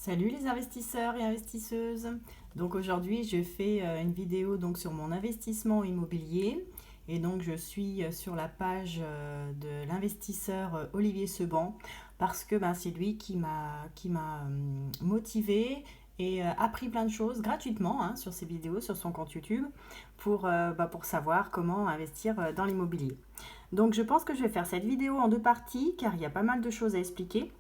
Salut les investisseurs et investisseuses. Donc aujourd'hui, je fais une vidéo donc sur mon investissement immobilier et donc je suis sur la page de l'investisseur Olivier Seban parce que c'est lui qui m'a motivé et appris plein de choses gratuitement sur ses vidéos sur son compte YouTube pour savoir comment investir dans l'immobilier. Donc je pense que je vais faire cette vidéo en deux parties car il y a pas mal de choses à expliquer.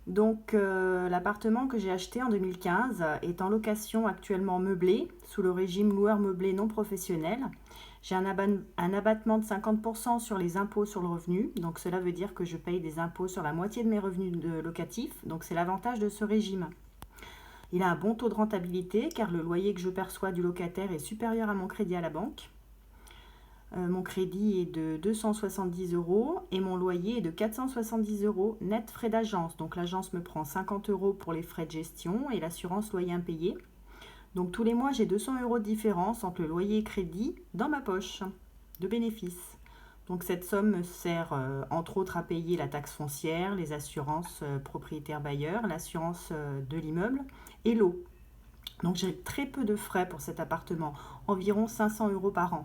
Donc, l'appartement que j'ai acheté en 2015 est en location actuellement meublé, sous le régime loueur meublé non professionnel. J'ai un abattement de 50% sur les impôts sur le revenu. Donc, cela veut dire que je paye des impôts sur la moitié de mes revenus locatifs. Donc, c'est l'avantage de ce régime. Il a un bon taux de rentabilité car le loyer que je perçois du locataire est supérieur à mon crédit à la banque. Mon crédit est de 270 euros et mon loyer est de 470 euros net frais d'agence. Donc l'agence me prend 50 euros pour les frais de gestion et l'assurance loyer impayé. Donc tous les mois, j'ai 200 euros de différence entre le loyer et crédit dans ma poche de bénéfices. Donc cette somme me sert entre autres à payer la taxe foncière, les assurances propriétaires-bailleurs, l'assurance de l'immeuble et l'eau. Donc j'ai très peu de frais pour cet appartement, environ 500 euros par an.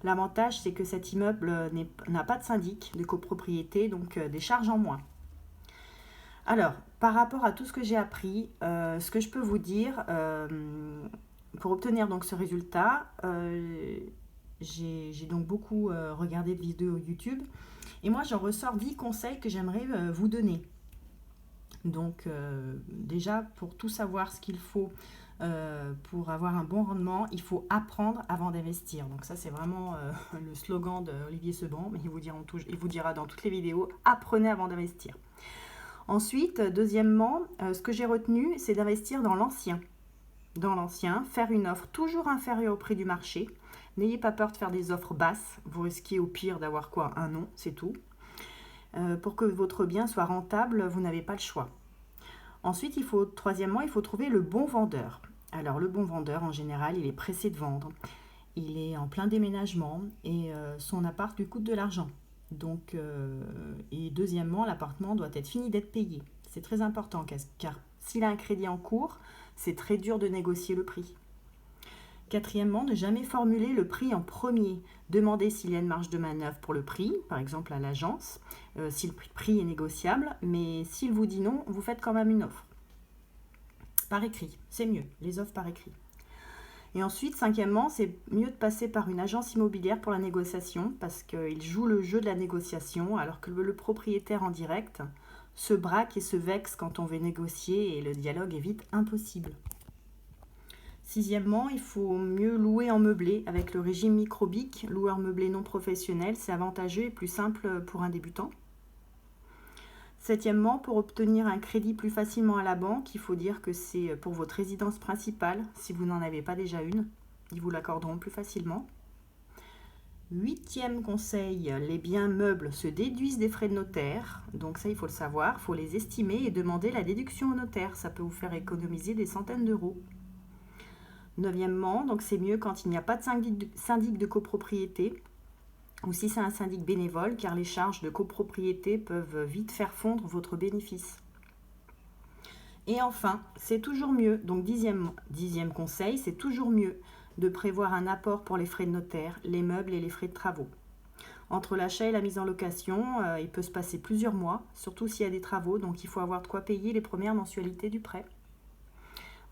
L'avantage, c'est que cet immeuble n'a pas de syndic de copropriété, donc des charges en moins. Alors, par rapport à tout ce que j'ai appris, ce que je peux vous dire, pour obtenir donc ce résultat, j'ai donc beaucoup regardé de vidéos YouTube et moi j'en ressors 10 conseils que j'aimerais vous donner. Donc déjà, pour tout savoir ce qu'il faut pour avoir un bon rendement, il faut apprendre avant d'investir. Donc ça, c'est vraiment le slogan d'Olivier Seban, mais il vous dira dans toutes les vidéos, apprenez avant d'investir. Ensuite, deuxièmement, ce que j'ai retenu, c'est d'investir dans l'ancien. Dans l'ancien, faire une offre toujours inférieure au prix du marché. N'ayez pas peur de faire des offres basses, vous risquez au pire d'avoir quoi? Un non, c'est tout. Pour que votre bien soit rentable, vous n'avez pas le choix. Ensuite, troisièmement, il faut trouver le bon vendeur. Alors, le bon vendeur, en général, il est pressé de vendre. Il est en plein déménagement et son appart lui coûte de l'argent. Donc, et deuxièmement, l'appartement doit être fini d'être payé. C'est très important car s'il a un crédit en cours, c'est très dur de négocier le prix. Quatrièmement, ne jamais formuler le prix en premier. Demandez s'il y a une marge de manœuvre pour le prix, par exemple à l'agence, si le prix est négociable, mais s'il vous dit non, vous faites quand même une offre. Par écrit, c'est mieux, les offres par écrit. Et ensuite, cinquièmement, c'est mieux de passer par une agence immobilière pour la négociation, parce qu'il joue le jeu de la négociation, alors que le propriétaire en direct se braque et se vexe quand on veut négocier, et le dialogue est vite impossible. Sixièmement, il faut mieux louer en meublé avec le régime microbique, loueur meublé non professionnel, c'est avantageux et plus simple pour un débutant. Septièmement, pour obtenir un crédit plus facilement à la banque, il faut dire que c'est pour votre résidence principale, si vous n'en avez pas déjà une, ils vous l'accorderont plus facilement. Huitième conseil, les biens meubles se déduisent des frais de notaire, donc ça il faut le savoir, il faut les estimer et demander la déduction au notaire, ça peut vous faire économiser des centaines d'euros. Neuvièmement, donc c'est mieux quand il n'y a pas de syndic de copropriété ou si c'est un syndic bénévole car les charges de copropriété peuvent vite faire fondre votre bénéfice. Et enfin, c'est toujours mieux, donc dixième conseil, c'est toujours mieux de prévoir un apport pour les frais de notaire, les meubles et les frais de travaux. Entre l'achat et la mise en location, il peut se passer plusieurs mois, surtout s'il y a des travaux, donc il faut avoir de quoi payer les premières mensualités du prêt.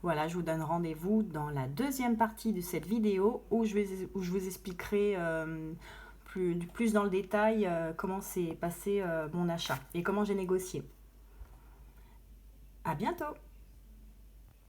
Voilà, je vous donne rendez-vous dans la deuxième partie de cette vidéo où je vous expliquerai plus dans le détail comment s'est passé mon achat et comment j'ai négocié. À bientôt!